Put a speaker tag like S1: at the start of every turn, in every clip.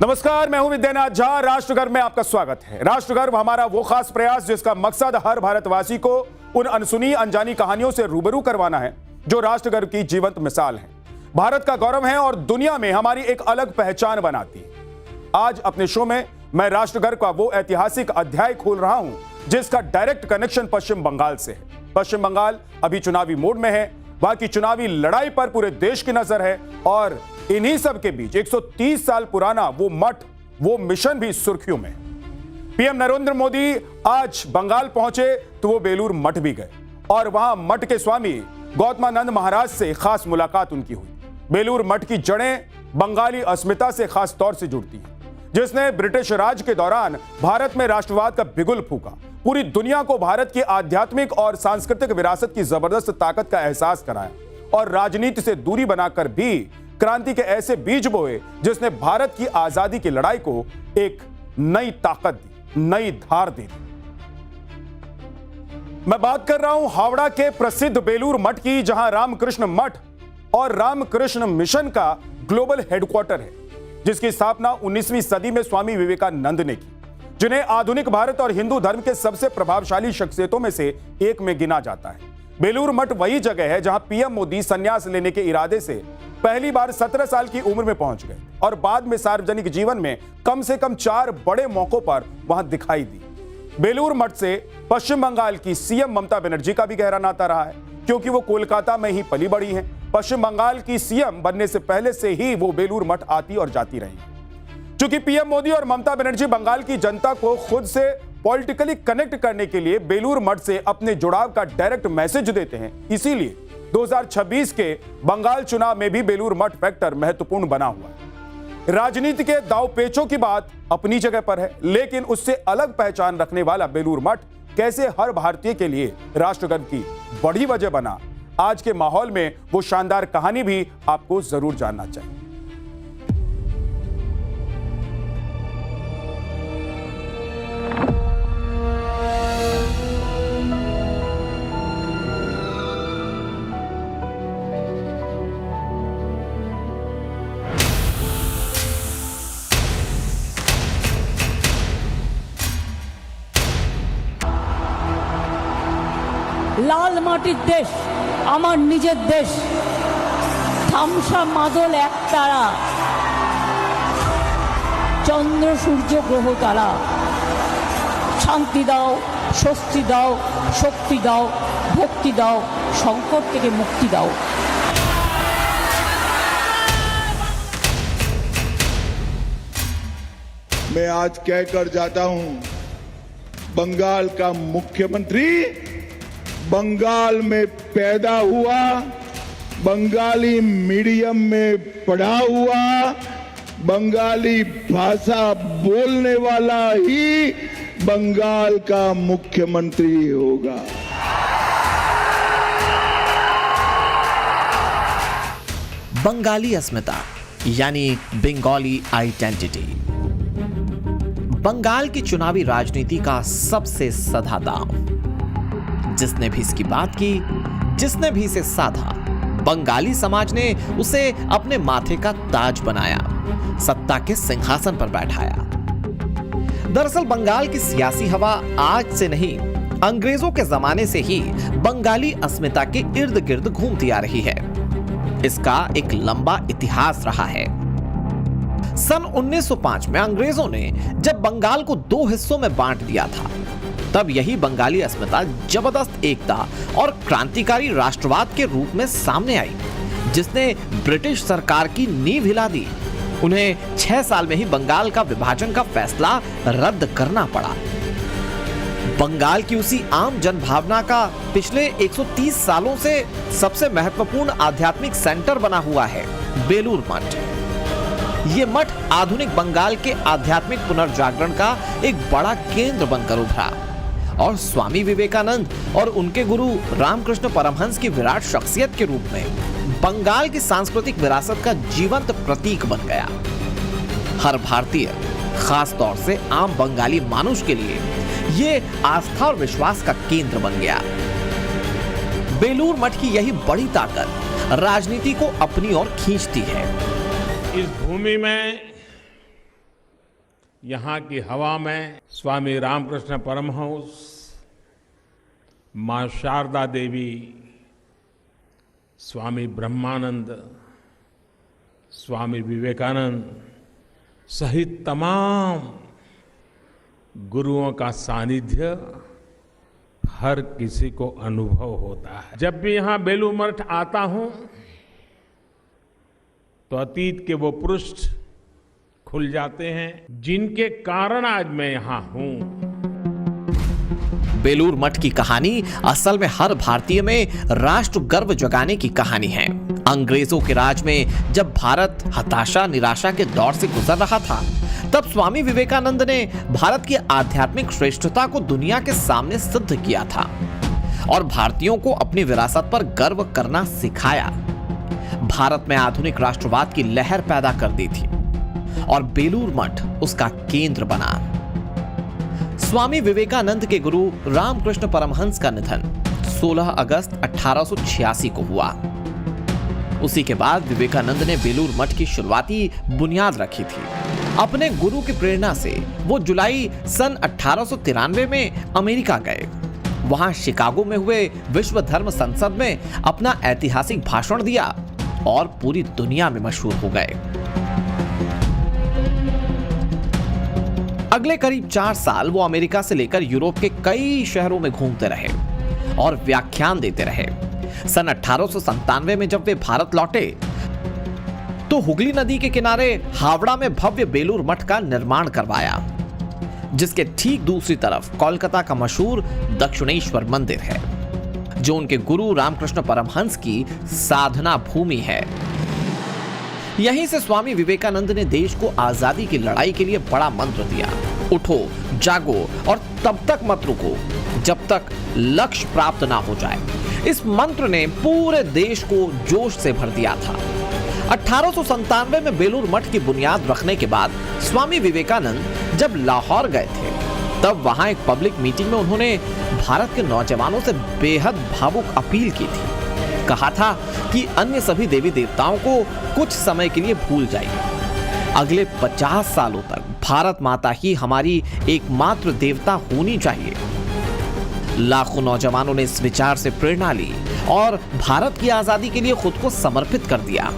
S1: नमस्कार, मैं हूं विद्यानाथ झा। राष्ट्रगर्व में आपका स्वागत है। राष्ट्रगर्व हमारा वो खास प्रयास जिसका मकसद हर भारतवासी को उन अनसुनी अनजानी कहानियों से रूबरू करवाना है जो राष्ट्रगर्व की जीवंत मिसाल है, भारत का गौरव है और दुनिया में हमारी एक अलग पहचान बनाती है। आज अपने शो में मैं राष्ट्रगर्व का वो ऐतिहासिक अध्याय खोल रहा हूं जिसका डायरेक्ट कनेक्शन पश्चिम बंगाल से है। पश्चिम बंगाल अभी चुनावी मोड में है, वहां की चुनावी लड़ाई पर पूरे देश की नजर है और इन्हीं सब के बीच 130 साल पुराना वो मठ, वो मिशन भी सुर्खियों में। पीएम नरेंद्र मोदी आज बंगाल पहुंचे तो वो बेलूर मठ भी गए और वहां मठ के स्वामी गौतमानंद महाराज से खास मुलाकात उनकी हुई। बेलूर मठ की जड़ें बंगाली अस्मिता से खास तौर से जुड़ती हैं, जिसने ब्रिटिश राज के दौरान भारत में राष्ट्रवाद का बिगुल फूका, पूरी दुनिया को भारत की आध्यात्मिक और सांस्कृतिक विरासत की जबरदस्त ताकत का एहसास कराया और राजनीति से दूरी बनाकर भी क्रांति के ऐसे बीज बोए जिसने भारत की आजादी की लड़ाई को एक नई ताकत दी, नई धार दी। मैं बात कर रहा हूं हावड़ा के प्रसिद्ध बेलूर मठ की, जहां रामकृष्ण मठ और रामकृष्ण मिशन का ग्लोबल हेडक्वार्टर है, जिसकी स्थापना 19वीं सदी में स्वामी विवेकानंद ने की, जिन्हें आधुनिक भारत और हिंदू धर्म के सबसे प्रभावशाली शख्सियतों में से एक में गिना जाता है। बेलूर मठ वही जगह है जहां पीएम मोदी संन्यास लेने के इरादे से पहली बार 17 साल की उम्र में पहुंच गए और बाद में सार्वजनिक जीवन में कम से कम 4 बड़े मौकों पर वहां दिखाई दी। बेलूर मठ से पश्चिम बंगाल की सीएम ममता बनर्जी का भी गहरा नाता रहा है, क्योंकि वो कोलकाता में ही पली बड़ी हैं। पश्चिम बंगाल की सीएम बनने से पहले से ही वो बेलूर मठ आती और जाती रही। क्योंकि पीएम मोदी और ममता बनर्जी बंगाल की जनता को खुद से पॉलिटिकली कनेक्ट करने के लिए बेलूर मठ से अपने जुड़ाव का डायरेक्ट मैसेज देते हैं, इसीलिए 2026 के बंगाल चुनाव में भी बेलूर मठ फैक्टर महत्वपूर्ण बना हुआ है। राजनीति के दांवपेचों की बात अपनी जगह पर है, लेकिन उससे अलग पहचान रखने वाला बेलूर मठ कैसे हर भारतीय के लिए राष्ट्रगर्व की बड़ी वजह बना, आज के माहौल में वो शानदार कहानी भी आपको जरूर जानना चाहिए।
S2: লাল মাটির দেশ, আমার নিজের দেশ, থামসা মাদল একতারা, চন্দ্র সূর্য গ্রহ তারা, শান্তি দাও, স্বস্তি দাও, শক্তি দাও, ভক্তি দাও, সংকট থেকে মুক্তি দাও।
S3: मैं आज कहकर जाता हूं, बंगाल का मुख्यमंत्री बंगाल में पैदा हुआ, बंगाली मीडियम में पढ़ा हुआ, बंगाली भाषा बोलने वाला ही बंगाल का मुख्यमंत्री होगा।
S4: बंगाली अस्मिता यानी बंगाली आइडेंटिटी बंगाल की चुनावी राजनीति का सबसे सधा दांव। जिसने भी इसकी बात की, जिसने भी इसे साधा, बंगाली समाज ने उसे अपने माथे का ताज बनाया, सत्ता के सिंहासन पर बैठाया। दरअसल बंगाल की सियासी हवा आज से नहीं, अंग्रेजों के जमाने से ही बंगाली अस्मिता के इर्द गिर्द घूमती आ रही है। इसका एक लंबा इतिहास रहा है। सन 1905 में अंग्रेजों ने जब बंगाल को 2 हिस्सों में बांट दिया था, तब यही बंगाली अस्मिता जबरदस्त एकता और क्रांतिकारी राष्ट्रवाद के रूप में सामने आई, जिसने ब्रिटिश सरकार की नींव हिला दी। उन्हें 6 साल में ही बंगाल का विभाजन का फैसला रद्द करना पड़ा। बंगाल की उसी आम जनभावना का पिछले 130 सालों से सबसे महत्वपूर्ण आध्यात्मिक सेंटर बना हुआ है बेलूर मठ। ये मठ आधुनिक बंगाल के आध्यात्मिक पुनर्जागरण का एक बड़ा केंद्र बनकर उभरा और स्वामी विवेकानंद और उनके गुरु रामकृष्ण परमहंस की विराट शख्सियत के रूप में बंगाल की सांस्कृतिक विरासत का जीवंत प्रतीक बन गया। हर भारतीय, खास तौर से आम बंगाली मानुष के लिए ये आस्था और विश्वास का केंद्र बन गया। बेलूर मठ की यही बड़ी ताकत राजनीति को अपनी ओर खींचती है।
S5: इस भूमि में यहाँ की हवा में स्वामी रामकृष्ण परमहंस, माँ शारदा देवी, स्वामी ब्रह्मानंद, स्वामी विवेकानंद सहित तमाम गुरुओं का सानिध्य हर किसी को अनुभव होता है। जब भी यहाँ बेलूर मठ आता हूं तो अतीत के वो पृष्ठ खुल जाते हैं जिनके कारण आज मैं यहाँ हूं।
S4: बेलूर मठ की कहानी असल में हर भारतीय में राष्ट्र गर्व जगाने की कहानी है। अंग्रेजों के राज में जब भारत हताशा निराशा के दौर से गुजर रहा था, तब स्वामी विवेकानंद ने भारत की आध्यात्मिक श्रेष्ठता को दुनिया के सामने सिद्ध किया था और भारतीयों को अपनी विरासत पर गर्व करना सिखाया। भारत में आधुनिक राष्ट्रवाद की लहर पैदा कर दी थी और बेलूर मठ उसका केंद्र बना। स्वामी विवेकानंद के गुरु रामकृष्ण परमहंस का निधन 16 अगस्त 1886 को हुआ। उसी के बाद विवेकानंद ने बेलूर मठ की शुरुआती बुनियाद रखी थी। अपने गुरु की प्रेरणा से वो जुलाई सन 1893 में अमेरिका गए। वहां शिकागो में हुए विश्व धर्म संसद में अपना ऐतिहासिक भाषण दिया और पूरी दुनिया में मशहूर हो गए। अगले करीब 4 साल वो अमेरिका से लेकर यूरोप के कई शहरों में घूमते रहे और व्याख्यान देते रहे। सन 1897 में जब वे भारत लौटे तो हुगली नदी के किनारे हावड़ा में भव्य बेलूर मठ का निर्माण करवाया, जिसके ठीक दूसरी तरफ कोलकाता का मशहूर दक्षिणेश्वर मंदिर है, जो उनके गुरु रामकृष्ण परमहंस की साधना भूमि है। यहीं से स्वामी विवेकानंद ने देश को आजादी की लड़ाई के लिए बड़ा मंत्र दिया, उठो, जागो और तब तक मत रुको जब तक लक्ष्य प्राप्त ना हो जाए। इस मंत्र ने पूरे देश को जोश से भर दिया था। 1897 में बेलूर मठ की बुनियाद रखने के बाद स्वामी विवेकानंद जब लाहौर गए थे, तब वहां एक पब्लिक मीटिंग में उन्होंने भारत के नौजवानों से बेहद भावुक अपील की थी। कहा था कि अन्य सभी देवी देवताओं को कुछ समय के लिए भूल जाइए। अगले 50 सालों तक भारत माता ही हमारी एकमात्र देवता होनी चाहिए। लाखों नौजवानों ने इस विचार से प्रेरणा ली और भारत की आजादी के लिए खुद को समर्पित कर दिया।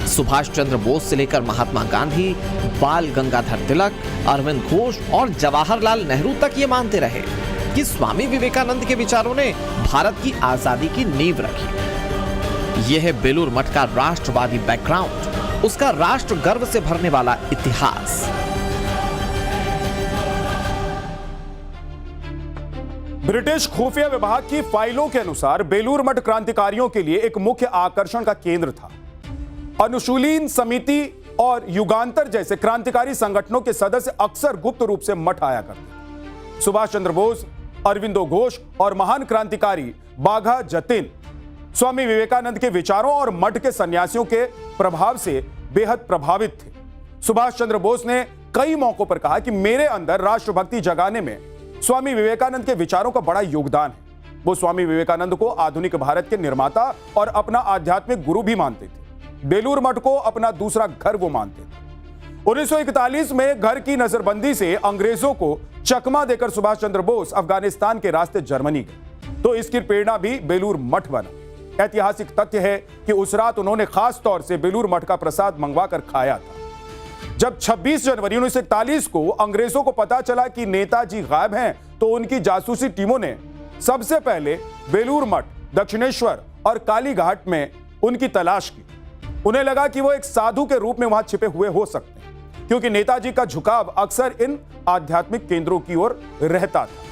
S4: सुभाष चंद्र बोस से लेकर महात्मा गांधी, बाल गंगाधर तिलक, अरविंद घोष और जवाहरलाल नेहरू तक ये मानते रहे कि स्वामी विवेकानंद के विचारों ने भारत की आजादी की नींव रखी। यह है बेलूर मठ का राष्ट्रवादी बैकग्राउंड, उसका राष्ट्र गर्व से भरने वाला इतिहास।
S1: ब्रिटिश खुफिया विभाग की फाइलों के अनुसार बेलूर मठ क्रांतिकारियों के लिए एक मुख्य आकर्षण का केंद्र था। अनुशूलीन समिति और युगांतर जैसे क्रांतिकारी संगठनों के सदस्य अक्सर गुप्त रूप से मठ आया करते। सुभाष चंद्र बोस, अरविंदो घोष और महान क्रांतिकारी बाघा जतिन स्वामी विवेकानंद के विचारों और मठ के सन्यासियों के प्रभाव से बेहद प्रभावित थे। सुभाष चंद्र बोस ने कई मौकों पर कहा कि मेरे अंदर राष्ट्रभक्ति जगाने में स्वामी विवेकानंद के विचारों का बड़ा योगदान है। वो स्वामी विवेकानंद को आधुनिक भारत के निर्माता और अपना आध्यात्मिक गुरु भी मानते थे। बेलूर मठ को अपना दूसरा घर वो मानते थे। 1941 में घर की नजरबंदी से अंग्रेजों को चकमा देकर सुभाष चंद्र बोस अफगानिस्तान के रास्ते जर्मनी गए, तो इसकी प्रेरणा भी बेलूर मठ बना। ऐतिहासिक तथ्य है कि उस रात उन्होंने खास तौर से बेलूर मठ का प्रसाद मंगवाकर खाया था। जब 26 जनवरी 1941 को अंग्रेजों को पता चला कि नेताजी गायब हैं, तो उनकी जासूसी टीमों ने सबसे पहले बेलूर मठ, दक्षिणेश्वर और काली घाट में उनकी तलाश की। उन्हें लगा कि वो एक साधु के रूप में वहां छिपे हुए हो सकते हैं, क्योंकि नेताजी का झुकाव अक्सर इन आध्यात्मिक केंद्रों की ओर रहता था।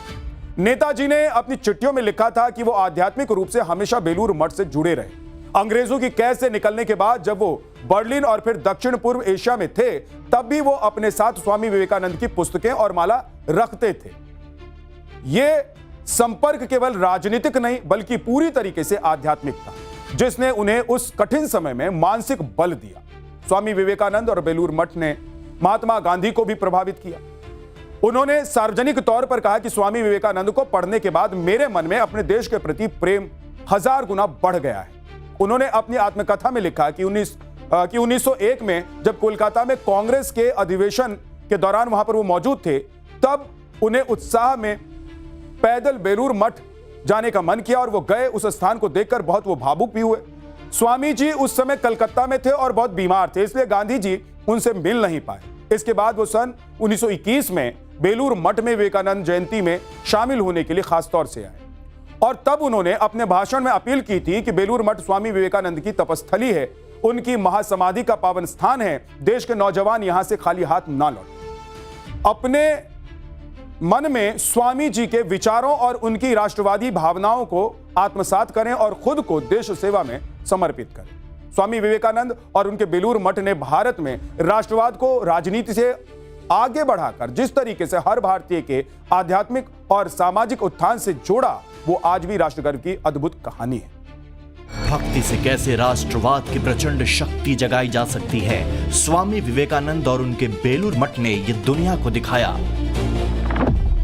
S1: नेताजी ने अपनी चिट्ठियों में लिखा था कि वो आध्यात्मिक रूप से हमेशा बेलूर मठ से जुड़े रहे। अंग्रेजों की कैद से निकलने के बाद जब वो बर्लिन और फिर दक्षिण पूर्व एशिया में थे, तब भी वो अपने साथ स्वामी विवेकानंद की पुस्तकें और माला रखते थे। ये संपर्क केवल राजनीतिक नहीं बल्कि पूरी तरीके से आध्यात्मिक था, जिसने उन्हें उस कठिन समय में मानसिक बल दिया। स्वामी विवेकानंद और बेलूर मठ ने महात्मा गांधी को भी प्रभावित किया। उन्होंने सार्वजनिक तौर पर कहा कि स्वामी विवेकानंद को पढ़ने के बाद मेरे मन में अपने देश के प्रति प्रेम 1000 गुना बढ़ गया है। उन्होंने अपनी आत्मकथा में लिखा कि 1901 में जब कोलकाता में कांग्रेस के अधिवेशन के दौरान वहां पर वो मौजूद थे, तब उन्हें उत्साह में पैदल बेलूर मठ जाने का मन किया और वो गए। उस स्थान को देखकर बहुत वो भावुक भी हुए। स्वामी जी उस समय कलकत्ता में थे और बहुत बीमार थे, इसलिए गांधी जी उनसे मिल नहीं पाए। इसके बाद वो सन 1921 में बेलूर मठ में विवेकानंद जयंती में शामिल होने के लिए खास तौर से आए और तब उन्होंने अपने भाषण में अपील की थी कि बेलूर मठ स्वामी विवेकानंद की तपस्थली है, उनकी महासमाधि का पावन स्थान है, देश के नौजवान यहां से खाली हाथ ना लौटें। अपने मन में स्वामी जी के विचारों और उनकी राष्ट्रवादी भावनाओं को आत्मसात करें और खुद को देश सेवा में समर्पित करें। स्वामी विवेकानंद और उनके बेलूर मठ ने भारत में राष्ट्रवाद को राजनीति से आगे बढ़ाकर जिस तरीके से हर भारतीय के आध्यात्मिक और सामाजिक उत्थान से जोड़ा, वो आज भी राष्ट्रगर्व की अद्भुत कहानी है।
S6: भक्ति से कैसे राष्ट्रवाद की प्रचंड शक्ति जगाई जा सकती है, स्वामी विवेकानंद और उनके बेलूर मठ ने ये दुनिया को दिखाया।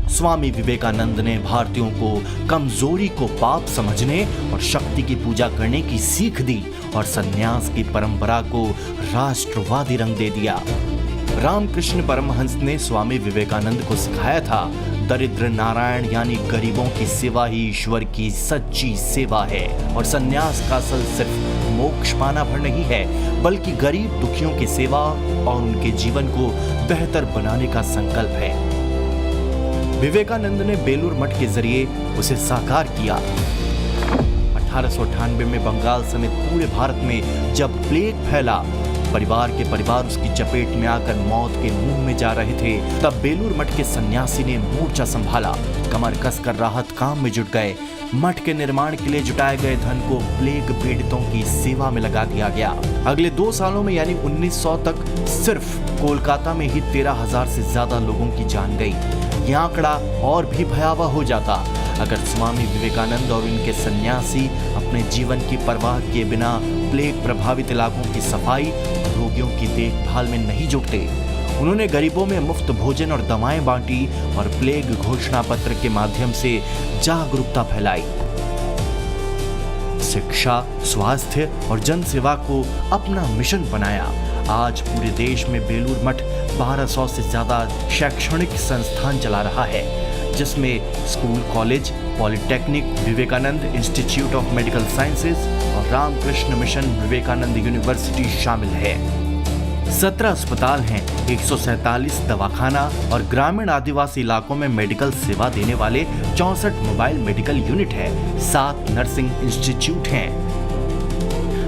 S6: स्वामी विवेकानंद ने भारतीयों को कमजोरी को पाप समझने और शक्ति की पूजा करने की सीख दी और संन्यास की परंपरा को राष्ट्रवादी रंग दे दिया। रामकृष्ण परमहंस ने स्वामी विवेकानंद को सिखाया था, दरिद्र नारायण यानी गरीबों की सेवा ही ईश्वर की सच्ची सेवा है और संन्यास का असल सिर्फ मोक्ष पाना भर नहीं है, बल्कि गरीब दुखियों की सेवा और उनके जीवन को बेहतर बनाने का संकल्प है। विवेकानंद ने बेलूर मठ के जरिए उसे साकार किया। 1898 में बंगाल समेत पूरे भारत में जब प्लेग फैला, परिवार के परिवार उसकी चपेट में आकर मौत के मुंह में जा रहे थे, तब बेलूर मठ के सन्यासी ने मोर्चा संभाला, कमर कसकर राहत काम में जुट गए। मठ के निर्माण के लिए जुटाए गए धन को प्लेग पीड़ितों की सेवा में लगा दिया गया। अगले 2 सालों में यानी 1900 तक सिर्फ कोलकाता में ही 13,000 से ज्यादा लोगों की जान गई। यह आंकड़ा और भी भयावह हो जाता अगर स्वामी विवेकानंद और उनके सन्यासी अपने जीवन की परवाह किए बिना प्लेग प्रभावित इलाकों की सफाई और रोगियों की देखभाल में नहीं जुटते। उन्होंने गरीबों में मुफ्त भोजन और दवाएं बांटी और प्लेग घोषणा पत्र के माध्यम से जागरूकता फैलाई। शिक्षा, स्वास्थ्य और जन सेवा को अपना मिशन बनाया। आज पूरे देश में बेलूर मठ 1200 से ज्यादा शैक्षणिक संस्थान चला रहा है, जिसमें school, college, polytechnic, Vivekananda institute of medical sciences और रामकृष्ण मिशन विवेकानंद यूनिवर्सिटी शामिल है। 17 अस्पताल हैं, 147 दवाखाना और ग्रामीण आदिवासी इलाकों में मेडिकल सेवा देने वाले 64 मोबाइल मेडिकल यूनिट है, 7 नर्सिंग इंस्टीट्यूट हैं।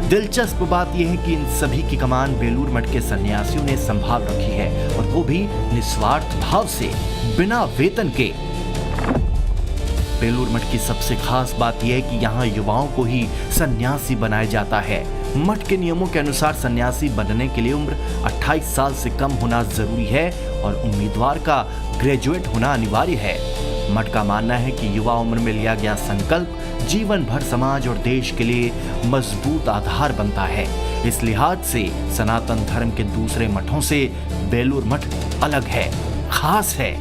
S6: दिलचस्प बात यह है कि इन सभी की कमान बेलूर मठ के सन्यासियों ने संभाल रखी है और वो भी निस्वार्थ भाव से, बिना वेतन के। बेलूर मठ की सबसे खास बात यह है कि यहाँ युवाओं को ही सन्यासी बनाया जाता है। मठ के नियमों के अनुसार सन्यासी बनने के लिए उम्र 28 साल से कम होना जरूरी है और उम्मीदवार का ग्रेजुएट होना अनिवार्य है। मठ का मानना है कि युवा उम्र में लिया गया संकल्प जीवन भर समाज और देश के लिए मजबूत आधार बनता है। इस लिहाज से सनातन धर्म के दूसरे मठों से बेलूर मठ अलग है, खास है।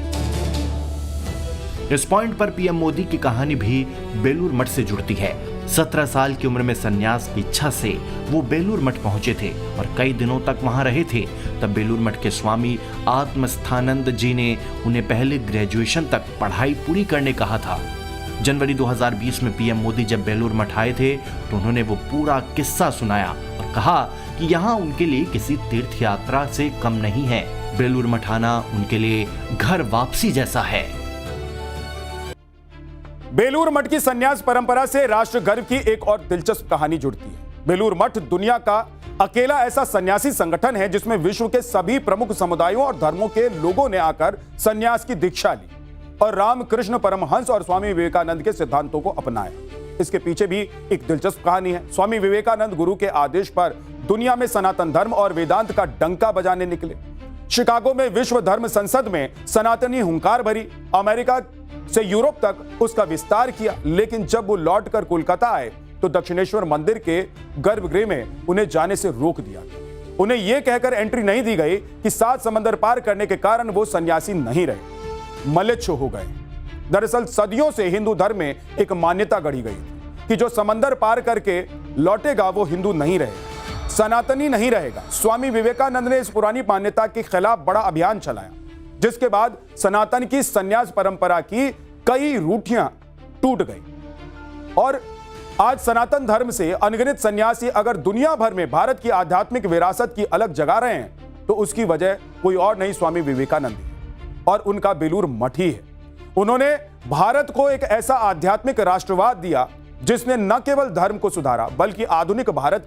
S6: इस पॉइंट पर पीएम मोदी की कहानी भी बेलूर मठ से जुड़ती है। 17 साल की उम्र में सन्यास की इच्छा से वो बेलूर मठ पहुंचे थे और कई दिनों तक वहां रहे थे। तब बेलूर मठ के स्वामी आत्मस्थानंद जी ने उन्हें पहले ग्रेजुएशन तक पढ़ाई पूरी करने कहा था। जनवरी 2020 में पीएम मोदी जब बेलूर मठ आए थे तो उन्होंने वो पूरा किस्सा सुनाया और कहा कि यहाँ उनके लिए किसी तीर्थ यात्रा से कम नहीं है। बेलूर मठ आना उनके लिए घर वापसी जैसा है।
S1: बेलूर मठ की संन्यास परंपरा से राष्ट्र गर्व की एक और दिलचस्प कहानी जुड़ती है। बेलूर मठ दुनिया का अकेला ऐसा सन्यासी संगठन है जिसमें विश्व के सभी प्रमुख समुदायों और धर्मों के लोगों ने आकर संन्यास की दीक्षा ली और रामकृष्ण परमहंस और स्वामी विवेकानंद के सिद्धांतों को अपनाया। इसके पीछे भी एक दिलचस्प कहानी है। स्वामी विवेकानंद गुरु के आदेश पर दुनिया में सनातन धर्म और वेदांत का डंका बजाने निकले। शिकागो में विश्व धर्म संसद में सनातनी हुंकार भरी, अमेरिका से यूरोप तक उसका विस्तार किया। लेकिन जब वो लौटकर कोलकाता आए तो दक्षिणेश्वर मंदिर के गर्भगृह में उन्हें जाने से रोक दिया। उन्हें यह कहकर एंट्री नहीं दी गई कि 7 समंदर पार करने के कारण वो सन्यासी नहीं रहे, मलेच्छ हो गए। दरअसल सदियों से हिंदू धर्म में एक मान्यता गढ़ी गई थी कि जो समंदर पार करके लौटेगा वो हिंदू नहीं रहेगा, सनातनी नहीं रहेगा। स्वामी विवेकानंद ने इस पुरानी मान्यता के खिलाफ बड़ा अभियान चलाया जिसके बाद सनातन की संन्यास परंपरा की कई रूठियां टूट गई और आज सनातन धर्म से अनगिनत सन्यासी अगर दुनिया भर में भारत की आध्यात्मिक विरासत की अलग जगा रहे हैं तो उसकी वजह कोई और नहीं, स्वामी विवेकानंद ही और उनका बेलूर मठ ही है। उन्होंने भारत को एक ऐसा आध्यात्मिक राष्ट्रवाद दिया जिसने न केवल धर्म को सुधारा बल्कि आधुनिक भारत के